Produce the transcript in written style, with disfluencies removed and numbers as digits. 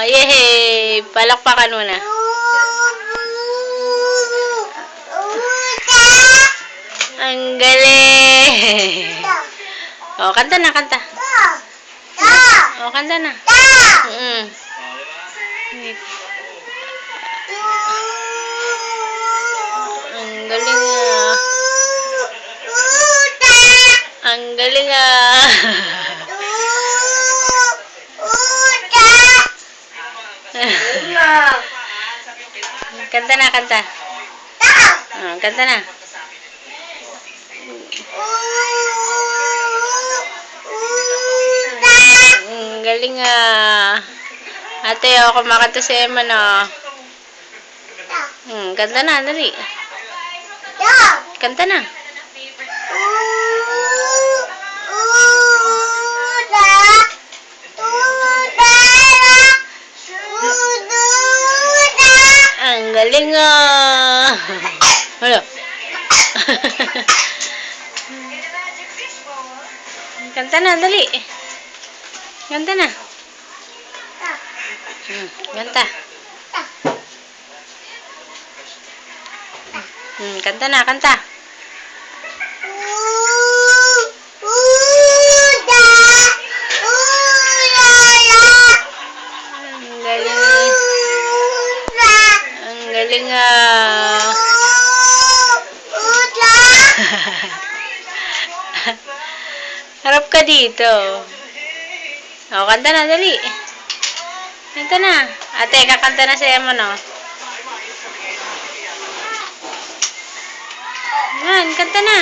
Yehey! Palakpakan muna. Ang galing! O, kanta na, kanta. O, kanta na. Ang galing ah. Ang galing ah. Kanta na, kanta. Kanta na. Ang galing ah. Ate, ako kumakanta si Emma na. Kanta na, dali. Kanta na. Ang galing ah. Hala. Kanta na, dali. Kanta na. Kanta. Kanta na, kanta. Ang galing. Ang galing ah. Harap ka dito. O, kanta na, dali. Kanta na. Ate, kakanta na si Emma, no? Yan, kanta na.